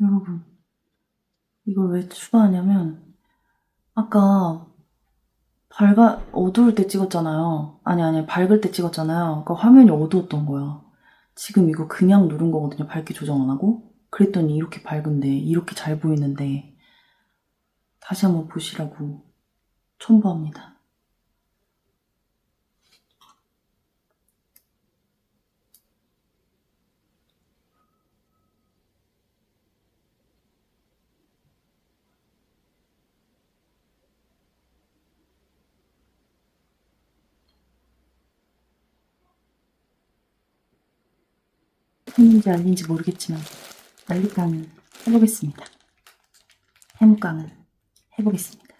여러분, 이걸 왜 추가하냐면, 아까 어두울 때 찍었잖아요. 아니, 밝을 때 찍었잖아요. 그러니까 화면이 어두웠던 거야. 지금 이거 그냥 누른 거거든요. 밝기 조정 안 하고. 그랬더니 이렇게 밝은데, 이렇게 잘 보이는데, 다시 한번 보시라고 첨부합니다. 했는지 아닌지 모르겠지만, 알리깡을 해보겠습니다. 해묵깡을 해보겠습니다.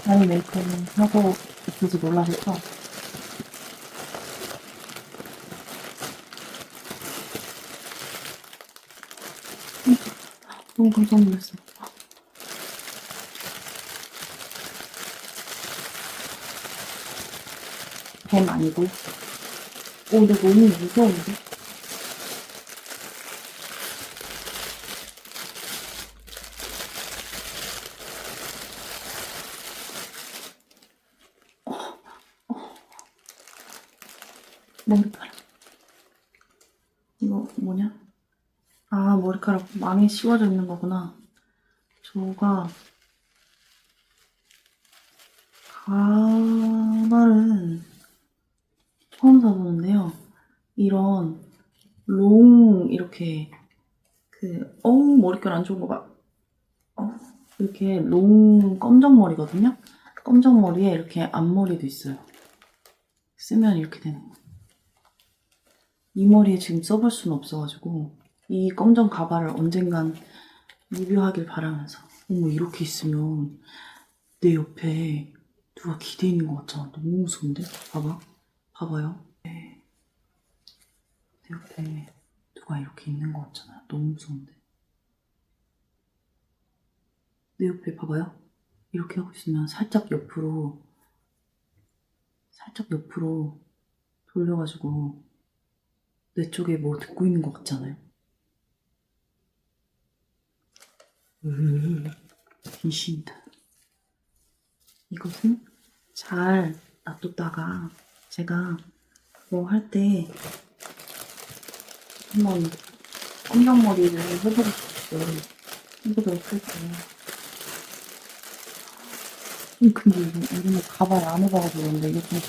아이 메이크업을 하고 있어서 놀라셨죠? 너무 깜짝 놀랐어요. 뱀 아니고. 근데 너무 무서운데? 머리카락. 이거 뭐냐? 아, 머리카락 망에 씌워져 있는 거구나. 저가 가발은 처음 사보는데요. 이런 이렇게 머릿결 안 좋은 거 봐. 이렇게 검정머리거든요? 검정머리에 이렇게 앞머리도 있어요. 쓰면 이렇게 되는 거. 이 머리에 지금 써볼 수는 없어가지고 이 검정 가발을 언젠간 리뷰하길 바라면서. 어머, 이렇게 있으면 내 옆에 누가 기대 있는 것 같잖아. 너무 무서운데? 봐봐요. 내 옆에 누가 이렇게 있는 것 같잖아요. 너무 무서운데? 내 옆에 봐봐요. 이렇게 하고 있으면 살짝 옆으로 돌려가지고 내 쪽에 뭐 듣고 있는 것 같지 않아요? 귀신이다. 이것은 잘 놔뒀다가 제가 뭐 할 때 한번 검정머리를 해보도록 할게요. 근데 이거 가발 안 해봐가지고 그런데 이게 좀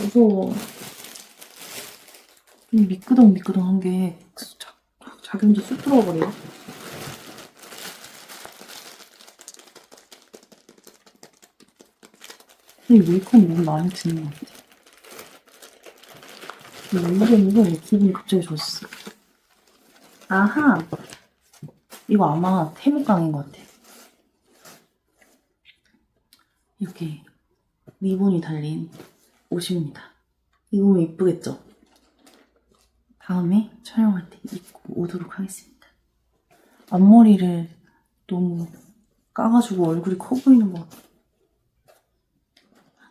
무서워. 미끄덩미끄덩한 게 자기 혼자 쑥 들어버려. 근데 메이크업 너무 많이 드는 것 같아. 이러면서 기분이 갑자기 좋았어. 아하! 이거 아마 태무깡인 것 같아. 이렇게 리본이 달린 옷입니다. 입으면 이쁘겠죠? 다음에 촬영할 때 입고 오도록 하겠습니다. 앞머리를 너무 까가지고 얼굴이 커 보이는 것 같아.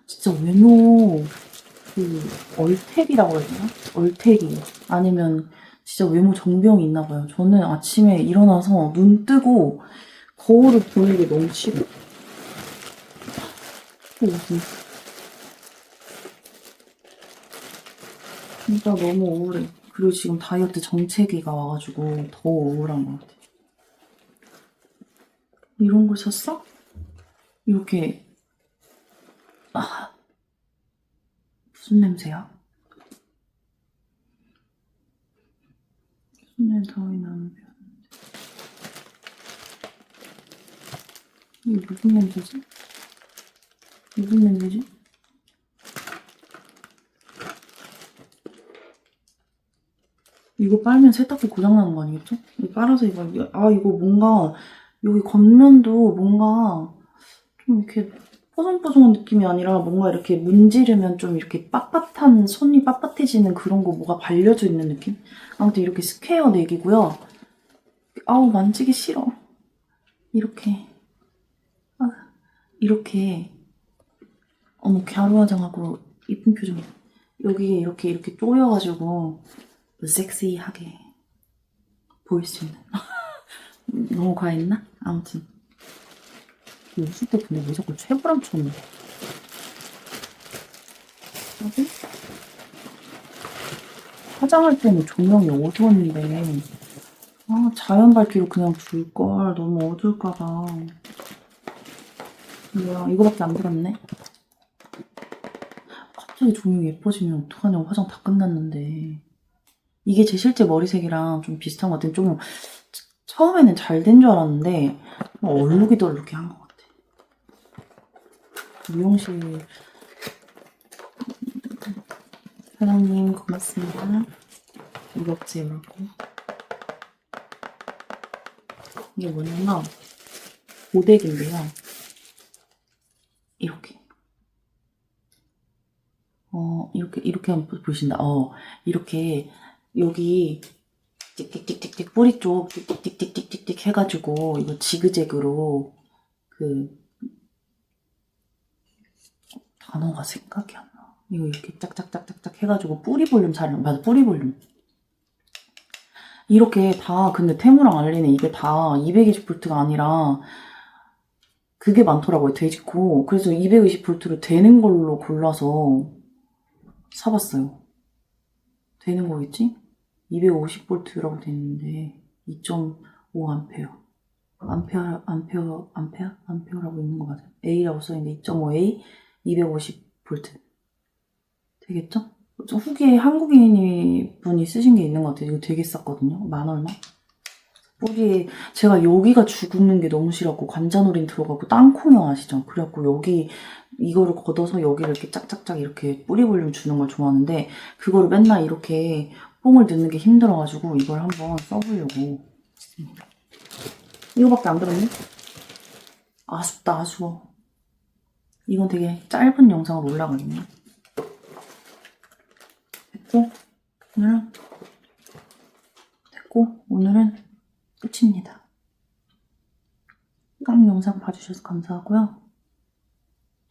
진짜 외모 얼택이라고 해야 되나? 얼택이 아니면 진짜 외모 정병이 있나 봐요. 저는 아침에 일어나서 눈 뜨고 거울을 보는 게 너무 싫어. 진짜 너무 우울해. 그리고 지금 다이어트 정체기가 와가지고 더 우울한 것 같아. 이런 거 샀어? 이렇게 무슨 냄새야? 무슨 냄새 나는데? 이게 무슨 냄새지? 무슨 냄새지? 이거 빨면 세탁기 고장나는 거 아니겠죠? 이거 빨아서 이거 뭔가 여기 겉면도 뭔가 좀 이렇게 뽀송뽀송한 느낌이 아니라 뭔가 이렇게 문지르면 좀 이렇게 손이 빳빳해지는 그런 거 뭐가 발려져 있는 느낌? 아무튼 이렇게 스퀘어 넥이고요. 아우, 만지기 싫어. 이렇게 어머, 갸루 화장하고 이쁜 표정이야. 여기에 이렇게 조여가지고 섹시하게 보일 수 있는. 너무 과했나? 아무튼 웃을 때 근데 왜 자꾸 최불암 쳤는데? 화장할 때는 조명이 어두웠는데 자연 밝기로 그냥 둘걸. 너무 어두울까봐. 뭐야, 이거밖에 안 들었네? 갑자기 조명이 예뻐지면 어떡하냐고. 화장 다 끝났는데. 이게 제 실제 머리색이랑 좀 비슷한 것 같아. 좀 처음에는 잘 된 줄 알았는데 얼룩이 더 얼룩한 것 같아. 미용실 사장님 고맙습니다. 이것제라고. 이게 뭐냐면 고데기인데요. 이렇게 이렇게 한번 보신다. 이렇게 여기 띡띡띡띡띡 뿌리 쪽 띡띡띡띡띡 해가지고 이거 지그재그로 그 단어가 생각이 안 나. 이거 이렇게 짝짝짝짝짝 해가지고 뿌리 볼륨 촬영. 맞아, 뿌리 볼륨. 이렇게 다 근데 테무랑 알리는 이게 다 220V가 아니라 그게 많더라고요. 돼지코. 그래서 220V로 되는 걸로 골라서 사봤어요. 되는 거겠지? 250V라고 돼 있는데 2.5A 암페어라고 있는 거 맞아요. A라고 써있는데 2.5A 250V 되겠죠? 좀 후기에 한국인 분이 쓰신 게 있는 것 같아요. 이거 되게 쌌거든요. 만 얼마? 뿌리에 제가 여기가 죽는 게 너무 싫었고 관자놀이 들어가고 땅콩형 아시죠? 그래갖고 여기 이거를 걷어서 여기를 이렇게 짝짝짝 이렇게 뿌리 볼륨 주는 걸 좋아하는데 그거를 맨날 이렇게 뽕을 넣는 게 힘들어가지고 이걸 한번 써보려고 했습니다. 이거밖에 안 들었네? 아쉽다, 아쉬워. 이건 되게 짧은 영상으로 올라가겠네. 됐고 오늘은 끝입니다. 깡 영상 봐주셔서 감사하고요.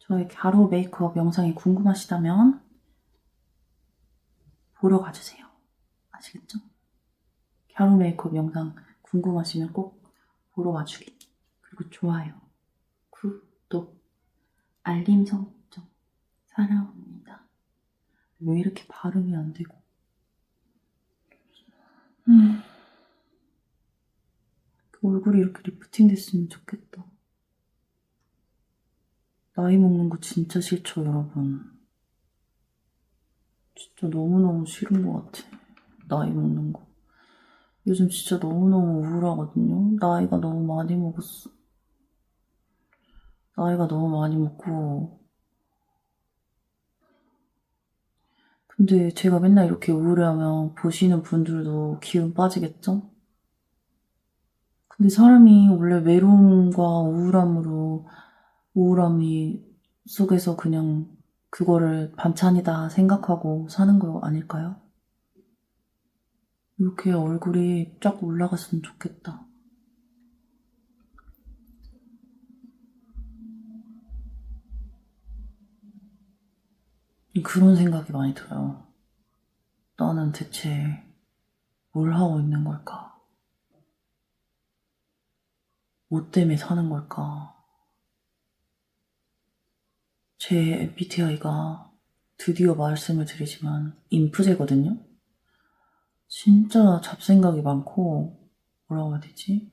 저의 갸루 메이크업 영상이 궁금하시다면 보러 가주세요. 아시겠죠? 갸루 메이크업 영상 궁금하시면 꼭 보러 와주기. 그리고 좋아요, 구독, 알림 설정 사랑합니다. 왜 이렇게 발음이 안 되고. 얼굴이 이렇게 리프팅 됐으면 좋겠다. 나이 먹는 거 진짜 싫죠, 여러분. 진짜 너무너무 싫은 것 같아. 나이 먹는 거. 요즘 진짜 너무너무 우울하거든요. 나이가 너무 많이 먹었어. 나이가 너무 많이 먹고. 근데 제가 맨날 이렇게 우울해하면 보시는 분들도 기운 빠지겠죠? 근데 사람이 원래 외로움과 우울함이 속에서 그냥 그거를 반찬이다 생각하고 사는 거 아닐까요? 이렇게 얼굴이 쫙 올라갔으면 좋겠다. 그런 생각이 많이 들어요. 나는 대체 뭘 하고 있는 걸까? 뭐 때문에 사는 걸까? 제 MBTI가 드디어 말씀을 드리지만 인프제거든요? 진짜 잡생각이 많고 뭐라고 해야 되지?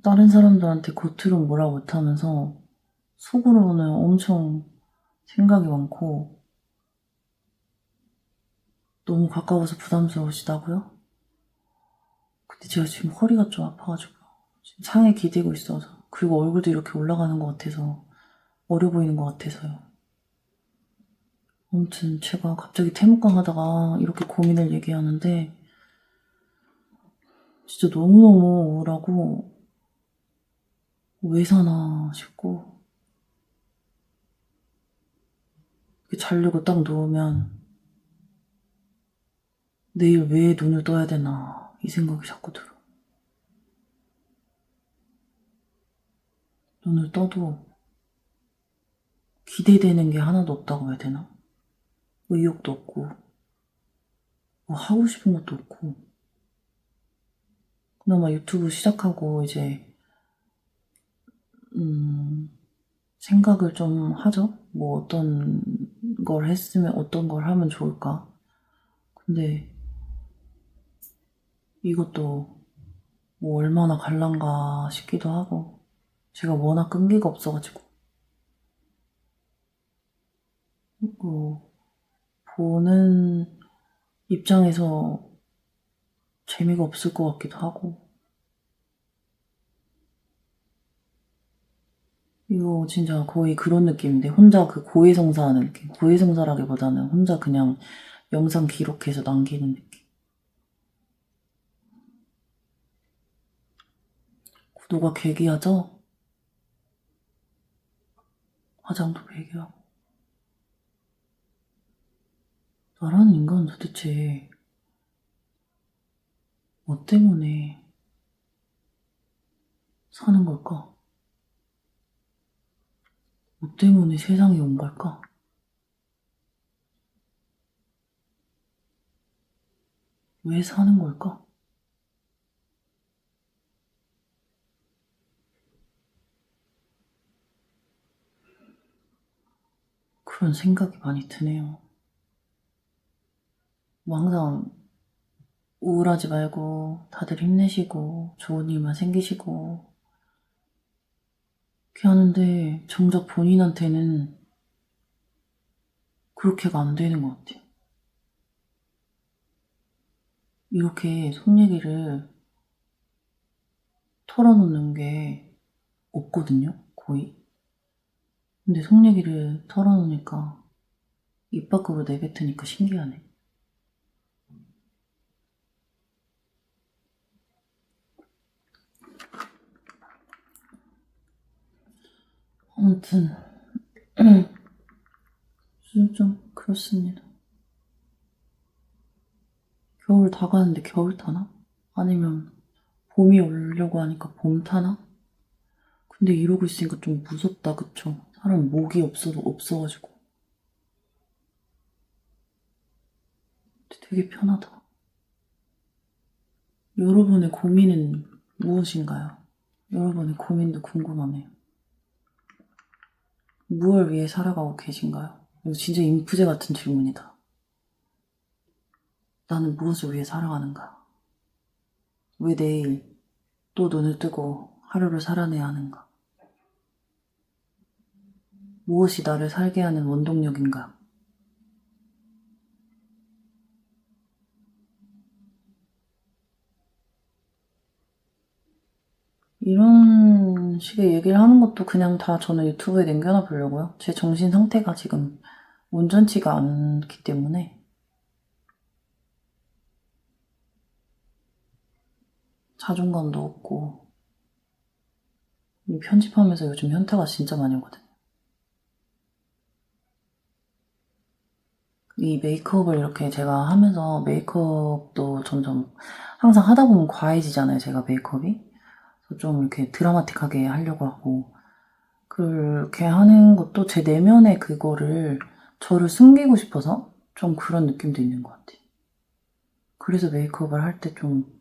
다른 사람들한테 겉으로는 뭐라 못하면서 속으로는 엄청 생각이 많고 너무 가까워서 부담스러우시다고요? 근데 제가 지금 허리가 좀 아파가지고 지금 상에 기대고 있어서 그리고 얼굴도 이렇게 올라가는 것 같아서 어려 보이는 것 같아서요. 아무튼 제가 갑자기 태무강 하다가 이렇게 고민을 얘기하는데 진짜 너무너무 우울하고 왜 사나 싶고 이렇게 자려고 딱 누우면 내일 왜 눈을 떠야 되나 이 생각이 자꾸 들어. 눈을 떠도 기대되는 게 하나도 없다고 해야 되나? 의욕도 없고 뭐 하고 싶은 것도 없고 그나마 유튜브 시작하고 이제 생각을 좀 하죠. 뭐 어떤 걸 했으면 어떤 걸 하면 좋을까. 근데 이것도 뭐 얼마나 갈란가 싶기도 하고 제가 워낙 끈기가 없어가지고 보는 입장에서 재미가 없을 것 같기도 하고 이거 진짜 거의 그런 느낌인데 혼자 그 고해성사하는 느낌. 고해성사라기보다는 혼자 그냥 영상 기록해서 남기는 느낌. 구도가 괴기하죠? 화장도 괴기하고 나라는 인간은 도대체 뭐 때문에 사는 걸까? 뭐 때문에 세상에 온 걸까? 왜 사는 걸까? 그런 생각이 많이 드네요. 뭐 항상 우울하지 말고 다들 힘내시고 좋은 일만 생기시고 그렇게 하는데 정작 본인한테는 그렇게가 안 되는 것 같아요. 이렇게 속 얘기를 털어놓는 게 없거든요, 거의. 근데 속 얘기를 털어놓으니까 입 밖으로 내뱉으니까 신기하네. 아무튼 좀 그렇습니다. 겨울 다 가는데 겨울 타나? 아니면 봄이 오려고 하니까 봄 타나? 근데 이러고 있으니까 좀 무섭다, 그쵸? 사람 목이 없어가지고. 되게 편하다. 여러분의 고민은 무엇인가요? 여러분의 고민도 궁금하네요. 무엇을 위해 살아가고 계신가요? 이거 진짜 인프제 같은 질문이다. 나는 무엇을 위해 살아가는가? 왜 내일 또 눈을 뜨고 하루를 살아내야 하는가? 무엇이 나를 살게 하는 원동력인가? 이런 식의 얘기를 하는 것도 그냥 다 저는 유튜브에 남겨놔 보려고요. 제 정신 상태가 지금 온전치가 않기 때문에 자존감도 없고 편집하면서 요즘 현타가 진짜 많이 오거든요. 이 메이크업을 이렇게 제가 하면서 메이크업도 점점 항상 하다 보면 과해지잖아요, 제가 메이크업이. 그래서 좀 이렇게 드라마틱하게 하려고 하고 그렇게 하는 것도 제 내면의 그거를 저를 숨기고 싶어서 좀 그런 느낌도 있는 것 같아요. 그래서 메이크업을 할 때 좀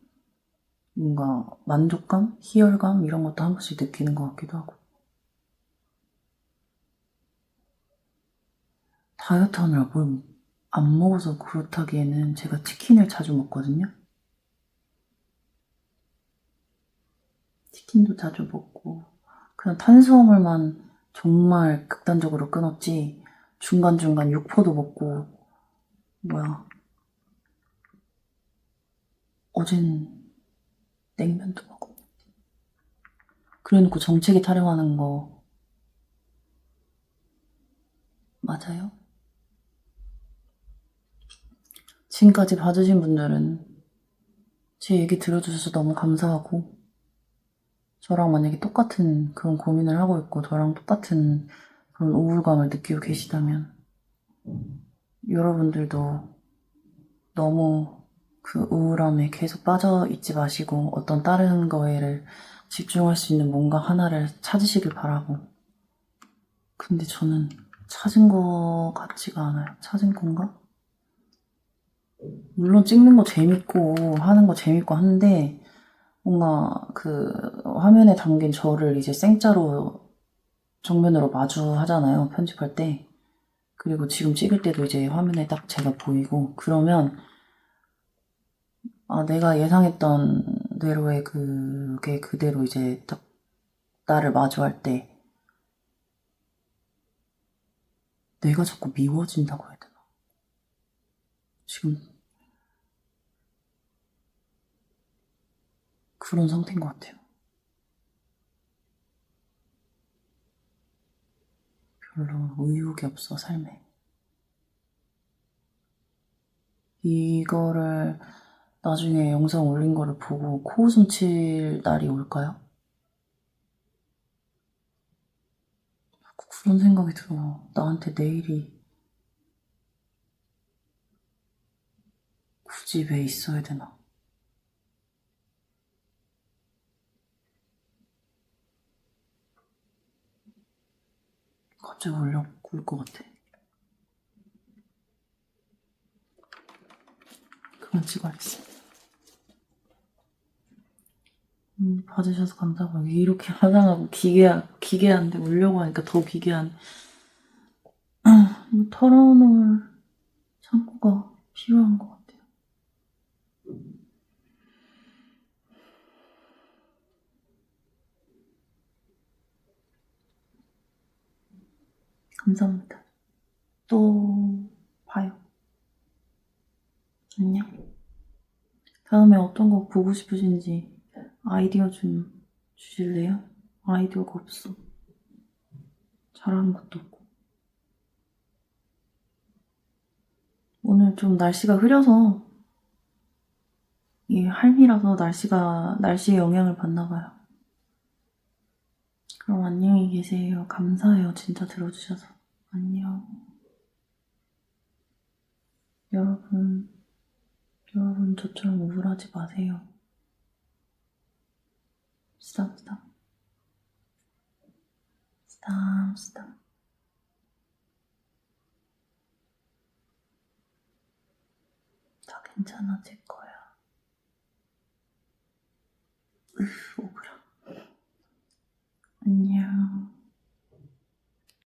뭔가 만족감? 희열감? 이런 것도 한 번씩 느끼는 것 같기도 하고. 다이어트 하느라 뭘 안 먹어서 그렇다기에는 제가 치킨을 자주 먹거든요. 치킨도 자주 먹고 그냥 탄수화물만 정말 극단적으로 끊었지 중간중간 육포도 먹고 어젠 냉면도 먹고 그래놓고 정체기 타령하는 거 맞아요? 지금까지 봐주신 분들은 제 얘기 들어주셔서 너무 감사하고 저랑 만약에 똑같은 그런 고민을 하고 있고 저랑 똑같은 그런 우울감을 느끼고 계시다면 여러분들도 너무 그 우울함에 계속 빠져 있지 마시고 어떤 다른 거에를 집중할 수 있는 뭔가 하나를 찾으시길 바라고. 근데 저는 찾은 거 같지가 않아요. 찾은 건가? 물론 찍는 거 재밌고 하는 거 재밌고 한데 뭔가 그 화면에 담긴 저를 이제 생짜로 정면으로 마주하잖아요, 편집할 때. 그리고 지금 찍을 때도 이제 화면에 딱 제가 보이고 그러면 아, 내가 예상했던 대로의 그게 그대로 이제 딱 나를 마주할 때 내가 자꾸 미워진다고 해야 되나? 지금 그런 상태인 것 같아요. 별로 의욕이 없어, 삶에. 이거를 나중에 영상 올린 거를 보고 코웃음 칠 날이 올까요? 그런 생각이 들어. 나한테 내일이 굳이 왜 있어야 되나? 갑자기 울 것 같아. 그만 찍어야겠습니다. 봐주셔서 감사하고 이렇게 화장하고 기괴한데 울려고 하니까 더 기괴한 털어놓을 창고가 필요한 것 같아요. 감사합니다. 또 봐요. 안녕. 다음에 어떤 거 보고 싶으신지 아이디어 좀 주실래요? 아이디어가 없어. 잘하는 것도 없고. 오늘 좀 날씨가 흐려서 이 할미라서 날씨에 영향을 받나 봐요. 그럼 안녕히 계세요. 감사해요. 진짜 들어주셔서. 안녕. 여러분 저처럼 우울하지 마세요. 스탑. 다 괜찮아질 거야. 오그라. 안녕.